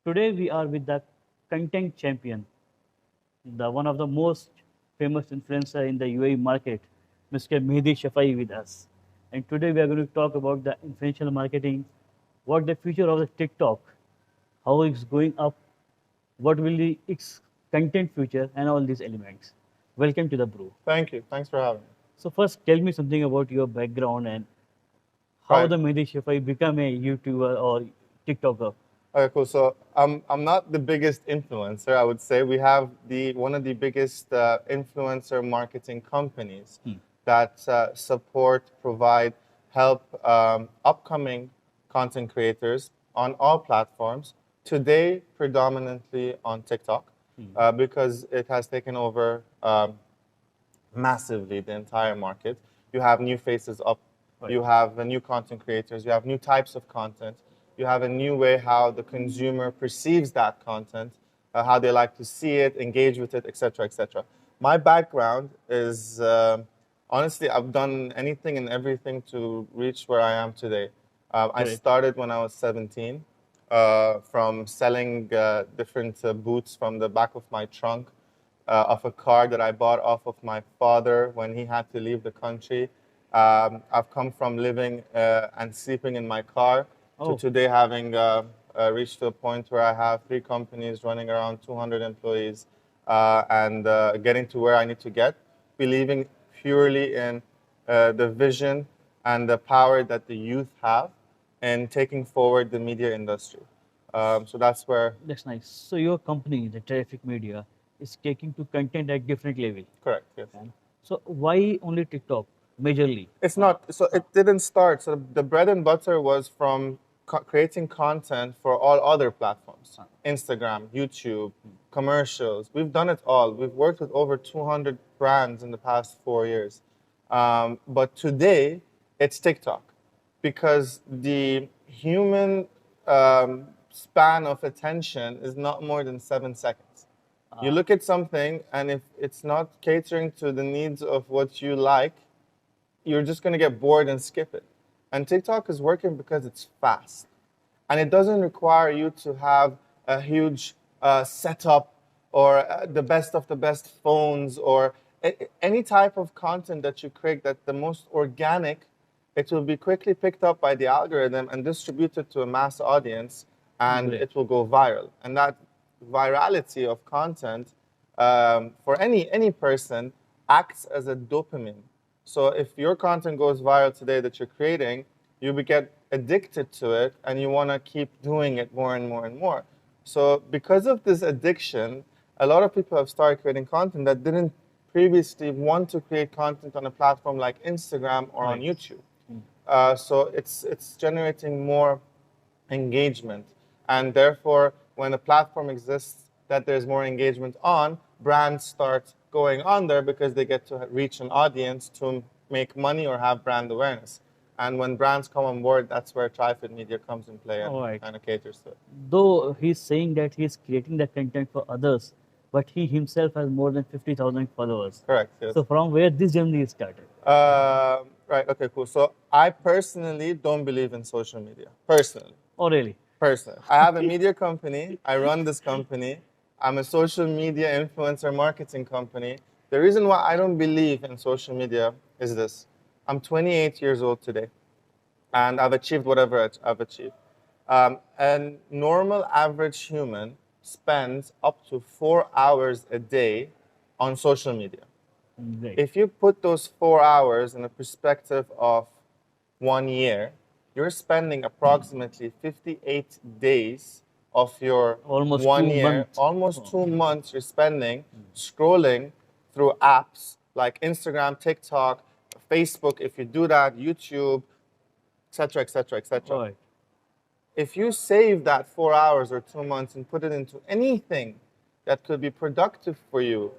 Today we are with the content champion, the one of the most famous influencer in the UAE market, Mr. Mahdi Shafie with us. And today we are going to talk about the influential marketing, what the future of the TikTok, how it's going up, what will be its content future, and all these elements. Welcome to the brew. Thank you. Thanks for having me. So first, tell me something about your background and how Right. the Mahdi Shafie become a YouTuber or TikToker. Okay, cool. So I'm not the biggest influencer. I would say we have one of the biggest influencer marketing companies that support, provide, help upcoming content creators on all platforms. Today, predominantly on TikTok, because it has taken over massively the entire market. You have new faces up. Right. You have new content creators. You have new types of content. You have a new way how the consumer perceives that content, how they like to see it, engage with it, etc., etc. My background is honestly, I've done anything and everything to reach where I am today. I Great. started when I was 17, from selling different boots from the back of my trunk of a car that I bought off of my father when he had to leave the country. I've come from living and sleeping in my car to today having reached to a point where I have 3 companies running around 200 employees and getting to where I need to get, believing purely in the vision and the power that the youth have in taking forward the media industry. So that's where. That's nice. So your company, the Traffic Media, is taking to content at different level. Correct, yes. So why only TikTok majorly? It's not, so it didn't start. So the bread and butter was from creating content for all other platforms. Instagram, YouTube, commercials. We've done it all. We've worked with over 200 brands in the past 4 years. But today, it's TikTok because the human span of attention is not more than 7 seconds. You look at something, and if it's not catering to the needs of what you like, you're just going to get bored and skip it. And TikTok is working because it's fast. And it doesn't require you to have a huge setup or the best of the best phones or any type of content that you create that's the most organic. It will be quickly picked up by the algorithm and distributed to a mass audience, and Great. it will go viral. And that virality of content for any person acts as a dopamine. So if your content goes viral today that you're creating, you will get addicted to it and you want to keep doing it more and more and more. So because of this addiction, a lot of people have started creating content that didn't previously want to create content on a platform like Instagram or on YouTube. So it's generating more engagement. And therefore, when a platform exists that there's more engagement on, brands start going on there because they get to reach an audience to make money or have brand awareness. And when brands come on board, that's where Trifid Media comes in play and kind of caters to it. Though he's saying that he's creating the content for others, but he himself has more than 50,000 followers. Correct, yes. So from where this journey started? Right, okay, cool. So I personally don't believe in social media, personally. Oh, really? Personally. I have a media company. I run this company. I'm a social media influencer marketing company. The reason why I don't believe in social media is this. I'm 28 years old today, and I've achieved whatever I've achieved. A normal average human spends up to 4 hours a day on social media. Great. If you put those 4 hours in a perspective of 1 year, you're spending approximately 58 days of your Almost 1 2 year, months. almost 2 months you're spending scrolling through apps like Instagram, TikTok, Facebook, if you do that, YouTube, etc., etc., etc. Right. If you save that 4 hours or 2 months and put it into anything that could be productive for you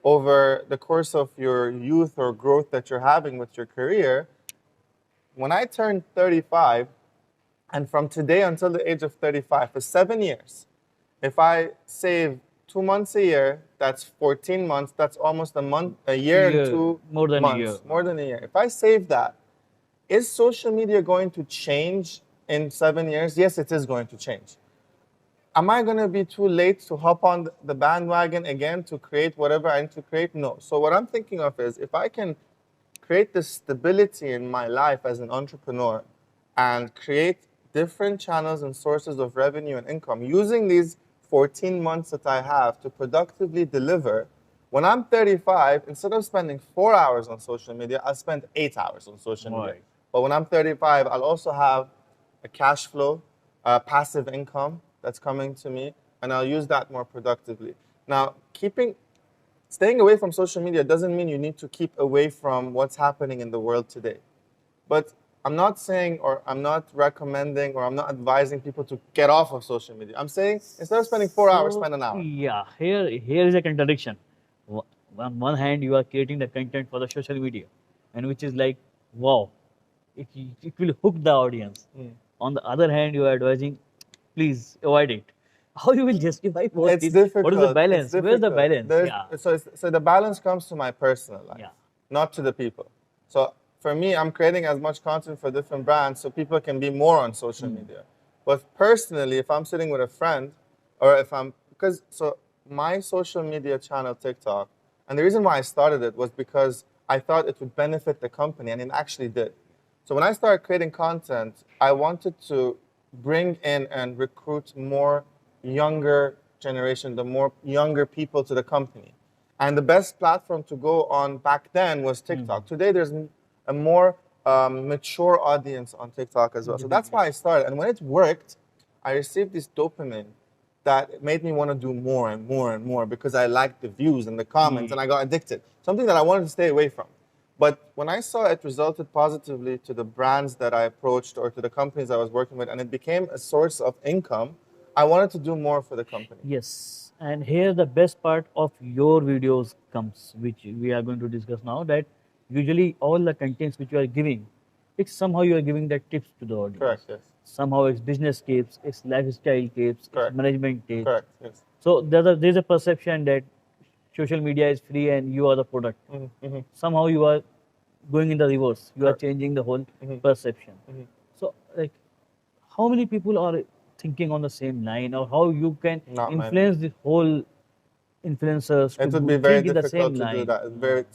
over the course of your youth or growth that you're having with your career, when I turned 35, and from today until the age of 35, for 7 years, if I save 2 months a year, that's 14 months, that's almost a year and 2 more than months. a year. More than a year. If I save that, is social media going to change in 7 years? Yes, it is going to change. am I going to be too late to hop on the bandwagon again to create whatever I need to create? No. So what I'm thinking of is if I can create this stability in my life as an entrepreneur and create different channels and sources of revenue and income using these 14 months that I have to productively deliver, when I'm 35, instead of spending 4 hours on social media, I'll spend 8 hours on social media. Right. But when I'm 35, I'll also have a cash flow, passive income that's coming to me, and I'll use that more productively. Now, staying away from social media doesn't mean you need to keep away from what's happening in the world today. But I'm not saying, or I'm not recommending, or I'm not advising people to get off of social media. I'm saying instead of spending 4 hours, spend an hour. Yeah, here is a contradiction. On one hand, you are creating the content for the social media, and which is like, wow, it will hook the audience. On the other hand, you are advising, please avoid it. How you will justify both It's these? difficult. What is the balance? It's Where's the difficult. balance? So the balance comes to my personal life, Yeah. not to the people. So for me, I'm creating as much content for different brands so people can be more on social media. But personally, if I'm sitting with a friend, or so my social media channel, TikTok, and the reason why I started it was because I thought it would benefit the company, and it actually did. So when I started creating content, I wanted to bring in and recruit more younger generation, the more younger people to the company. And the best platform to go on back then was TikTok. Today, there's a more mature audience on TikTok as well. So that's why I started. And when it worked, I received this dopamine that made me want to do more and more and more because I liked the views and the comments and I got addicted. Something that I wanted to stay away from. But when I saw it resulted positively to the brands that I approached or to the companies I was working with, and it became a source of income, I wanted to do more for the company. Yes, and here the best part of your videos comes, which we are going to discuss now. That usually all the contents which you are giving, it's somehow you are giving the tips to the audience. Correct, yes. Somehow it's business tips, it's lifestyle tips, Correct. it's management tips. Correct, yes. So there's a perception that social media is free and you are the product. Somehow you are going in the reverse. You are changing the whole perception. So like, how many people are thinking on the same line, or how you can Not influence the whole influencers It to would be very think in the difficult same to do line? that.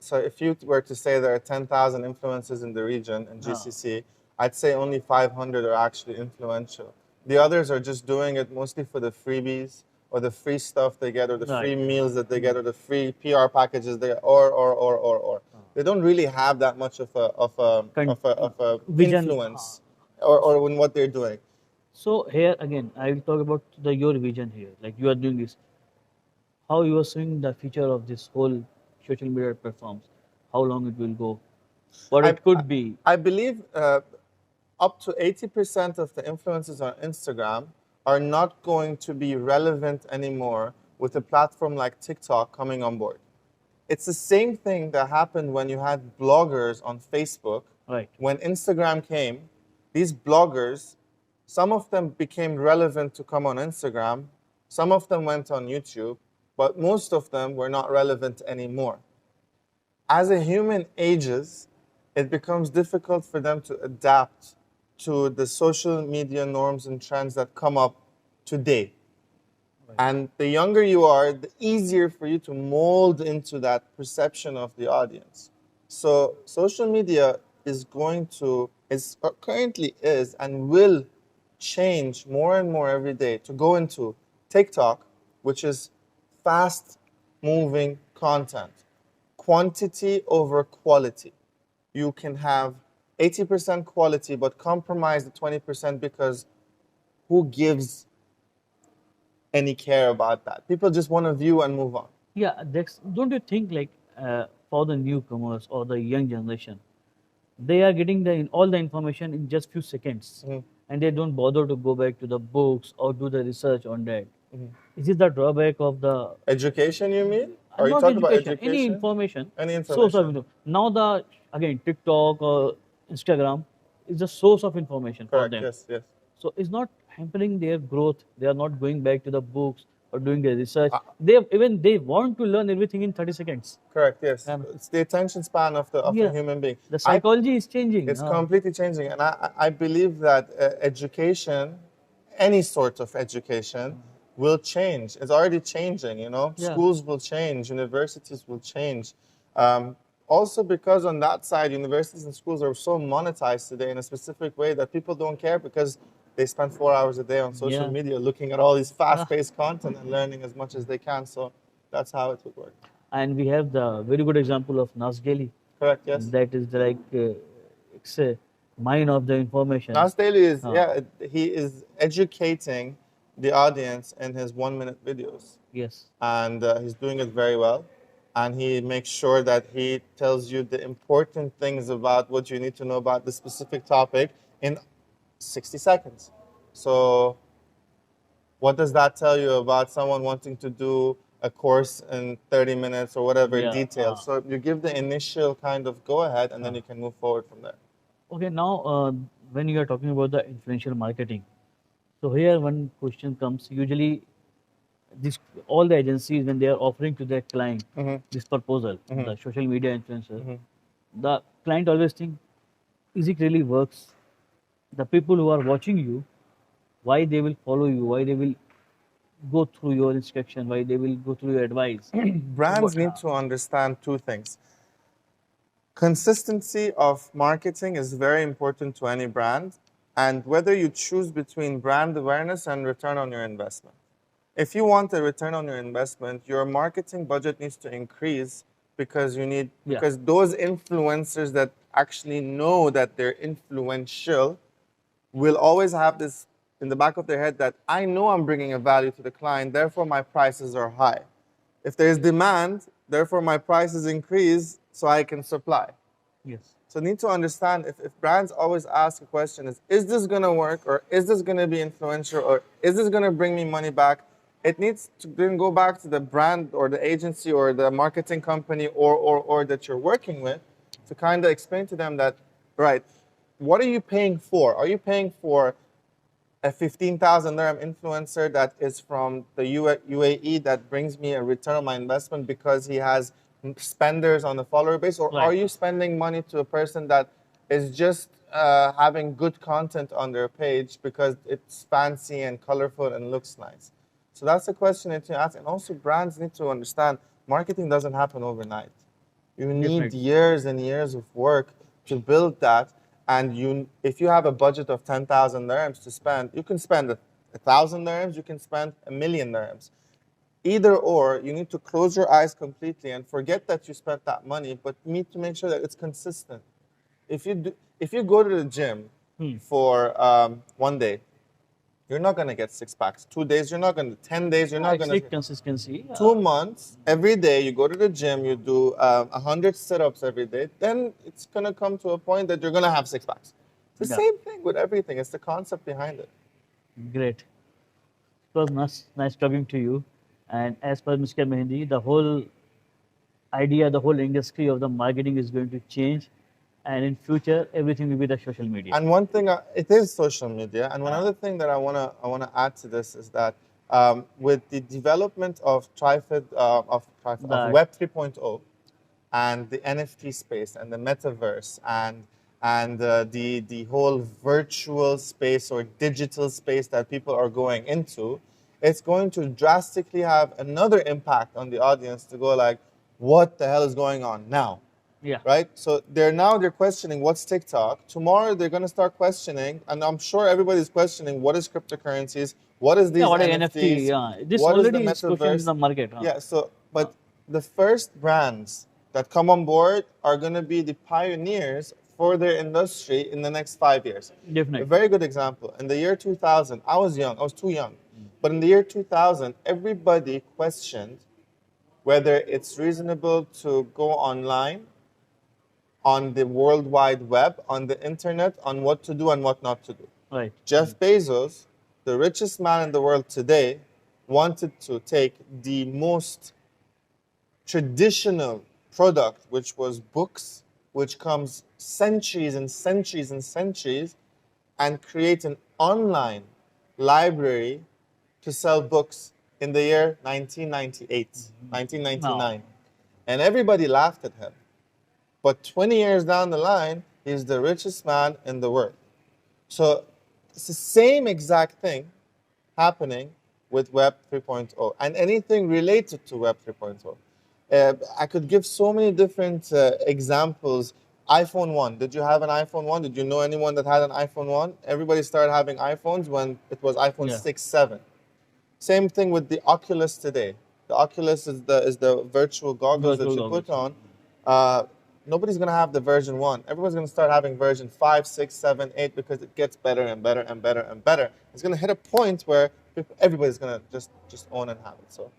So if you were to say there are 10,000 influencers in the region in GCC, I'd say only 500 are actually influential. The others are just doing it mostly for the freebies or the free stuff they get or the free meals that they get or the free PR packages they get or. They don't really have that much of a Vision. influence or in what they're doing. So here again, I will talk about your vision here. Like you are doing this, how you are seeing the future of this whole social media platforms, how long it will go, what it could be. I believe up to 80% of the influencers on Instagram are not going to be relevant anymore with a platform like TikTok coming on board. It's the same thing that happened when you had bloggers on Facebook. Right. When Instagram came, these bloggers, some of them became relevant to come on Instagram, some of them went on YouTube, but most of them were not relevant anymore. As a human ages, it becomes difficult for them to adapt to the social media norms and trends that come up today. Right. And the younger you are, the easier for you to mold into that perception of the audience. So social media currently is and will change more and more every day to go into TikTok, which is fast-moving content, quantity over quality. You can have 80% quality, but compromise the 20% because who gives any care about that? People just want to view and move on. Yeah, don't you think like for the newcomers or the young generation, they are getting all the information in just few seconds, and they don't bother to go back to the books or do the research on that. Is it the drawback of the education? You mean? Are you not talking about education, education? any information? Any information. Source of info. Now again TikTok or Instagram is the source of information for Correct. them. Yes, yes. So it's not hampering their growth. They are not going back to the books or doing the research. They want to learn everything in 30 seconds. Correct, yes. It's the attention span of a human being. The psychology is changing. It's completely changing. And I believe that education any sort of education will change. It's already changing, you know. Yeah. Schools will change, universities will change. Also, because on that side, universities and schools are so monetized today in a specific way that people don't care because they spend 4 hours a day on social Yeah. media looking at all these fast-paced content and learning as much as they can. So that's how it would work. And we have the very good example of Nas Daily. Correct, yes. That is like it's a mine of the information. Nas Daily is, Ah. he is educating the audience in his 1 minute videos. Yes. And he's doing it very well. And he makes sure that he tells you the important things about what you need to know about the specific topic in 60 seconds. So what does that tell you about someone wanting to do a course in 30 minutes or whatever Yeah. details? So you give the initial kind of go ahead and then you can move forward from there. Okay, now when you are talking about the influential marketing, so here one question comes. Usually, this all the agencies when they are offering to their client this proposal, the social media influencer, the client always think, is it really works? The people who are watching you, why they will follow you? Why they will go through your instruction? Why they will go through your advice? Brands need to understand two things. Consistency of marketing is very important to any brand, and whether you choose between brand awareness and return on your investment. If you want a return on your investment, your marketing budget needs to increase because you need because those influencers that actually know that they're influential will always have this in the back of their head that I know I'm bringing a value to the client, therefore my prices are high. If there's demand, therefore my prices increase so I can supply. Yes. So need to understand if brands always ask a question is this going to work, or is this going to be influential, or is this going to bring me money back? It needs to then go back to the brand or the agency or the marketing company or that you're working with to kind of explain to them that, right, what are you paying for? Are you paying for a 15,000 dirham influencer that is from the UAE that brings me a return on my investment because he has spenders on the follower base? Or are you spending money to a person that is just having good content on their page because it's fancy and colorful and looks nice? So that's the question that you ask. And also brands need to understand marketing doesn't happen overnight. You need years and years of work to build that. And if you have a budget of 10,000 dirhams to spend, you can spend 1,000 dirhams, you can spend 1,000,000 dirhams. Either or, you need to close your eyes completely and forget that you spent that money, but you need to make sure that it's consistent. If you go to the gym for 1 day, you're not going to get 6 packs. 2 days, you're not going to. 10 days, you're not going to. Consistency. 2 months, every day you go to the gym, you do 100 sit-ups every day, then it's going to come to a point that you're going to have 6 packs. It's the same thing with everything. It's the concept behind it. Great. It was nice talking to you. And as per Mr. Mehndi, the whole idea, the whole industry of the marketing is going to change. And in future, everything will be the social media. And one thing, it is social media. And one other thing that I wanna add to this is that with the development of Web 3.0 and the NFT space and the metaverse and the whole virtual space or digital space that people are going into, it's going to drastically have another impact on the audience to go like, what the hell is going on now? Yeah. Right? So they're questioning what's TikTok. Tomorrow they're going to start questioning, and I'm sure everybody's questioning what is cryptocurrencies, what is these what NFTs, NFT? Yeah, this what is the already is pushing in metaverse. the market. Yeah. So, but the first brands that come on board are going to be the pioneers for their industry in the next 5 years. Definitely. A very good example. In the year 2000, I was young. I was too young. But in the year 2000, everybody questioned whether it's reasonable to go online on the World Wide Web, on the internet, on what to do and what not to do. Right. Jeff Bezos, the richest man in the world today, wanted to take the most traditional product, which was books, which comes centuries and centuries and centuries, and create an online library to sell books in the year 1998, 1999. No. And everybody laughed at him. But 20 years down the line, he's the richest man in the world. So it's the same exact thing happening with Web 3.0 and anything related to Web 3.0. I could give so many different examples. iPhone 1. Did you have an iPhone 1? Did you know anyone that had an iPhone 1? Everybody started having iPhones when it was iPhone Yeah. 6, 7. Same thing with the Oculus today. The Oculus is the virtual goggles that Virtual you put goggles. on. Nobody's going to have the version 1. Everyone's going to start having version 5, 6, 7, 8 because it gets better and better and better and better. It's going to hit a point where everybody's going to just own and have it. So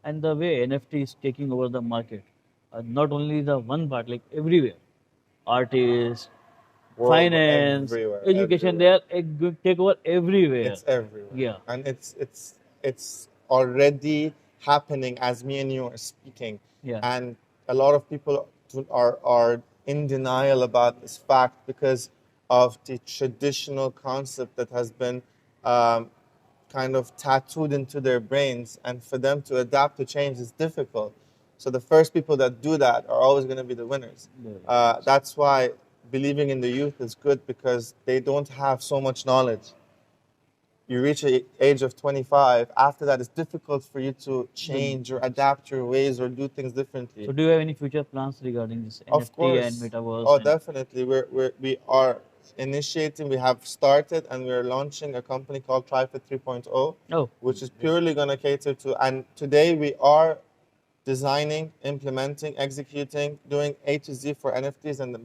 And the way NFT is taking over the market, not only the one part, like everywhere, artists, finance, everywhere, education, everywhere. they are going to take over everywhere. It's everywhere. Yeah. And it's already happening as me and you are speaking. Yeah. And a lot of people are in denial about this fact because of the traditional concept that has been kind of tattooed into their brains, and for them to adapt to change is difficult. So the first people that do that are always going to be the winners. That's why believing in the youth is good, because they don't have so much knowledge. You reach the age of 25, after that it's difficult for you to change or adapt your ways or do things differently. So do you have any future plans regarding this Of NFT course. and metaverse? Oh, and definitely. We are initiating, we have started, and we're launching a company called TriFit 3.0, Oh, which is purely going to cater to, and today we are designing, implementing, executing, doing A to Z for NFTs, and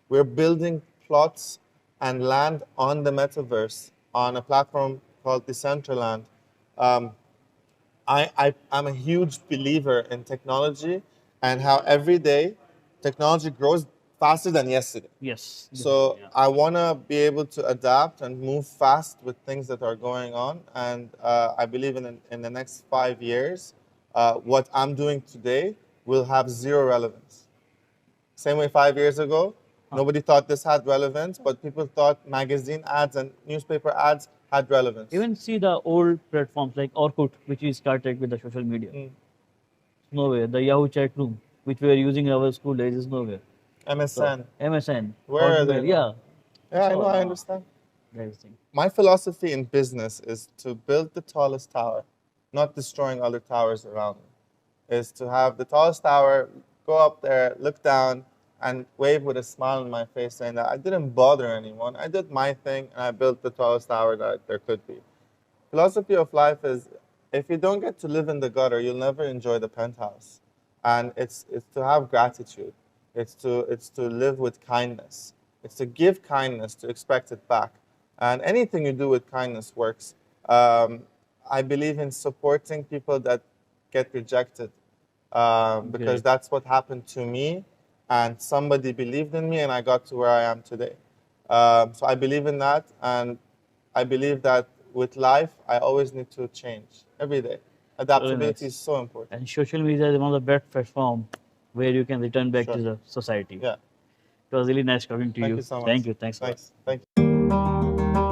we're building plots and land on the metaverse on a platform called Decentraland. Um, I'm a huge believer in technology and how every day technology grows faster than yesterday. yes. So Yeah. I want to be able to adapt and move fast with things that are going on. And I believe in the next 5 years, what I'm doing today will have zero relevance. Same way 5 years ago, nobody thought this had relevance, but people thought magazine ads and newspaper ads had relevance. Even see the old platforms like Orkut, which we started with the social media. Nowhere. The Yahoo chat room, which we were using in our school days, is nowhere. MSN. MSN. Where are they Hotmail, now? yeah. Yeah, I know, I So, understand. that's the thing. My philosophy in business is to build the tallest tower, not destroying other towers around me. Is to have the tallest tower, go up there, look down, and wave with a smile on my face, saying that I didn't bother anyone. I did my thing, and I built the tallest tower that there could be. Philosophy of life is, if you don't get to live in the gutter, you'll never enjoy the penthouse. And it's to have gratitude. It's to live with kindness. It's to give kindness, to expect it back. And anything you do with kindness works. I believe in supporting people that get rejected, because Great. that's what happened to me. And somebody believed in me, and I got to where I am today. So I believe in that, and I believe that with life, I always need to change every day. Adaptability nice. is so important. And social media is one of the best platforms where you can return back Sure. to the society. Yeah. It was really nice talking to Thank you. you so much. Thank you. Thanks a lot. Thanks. Thank you.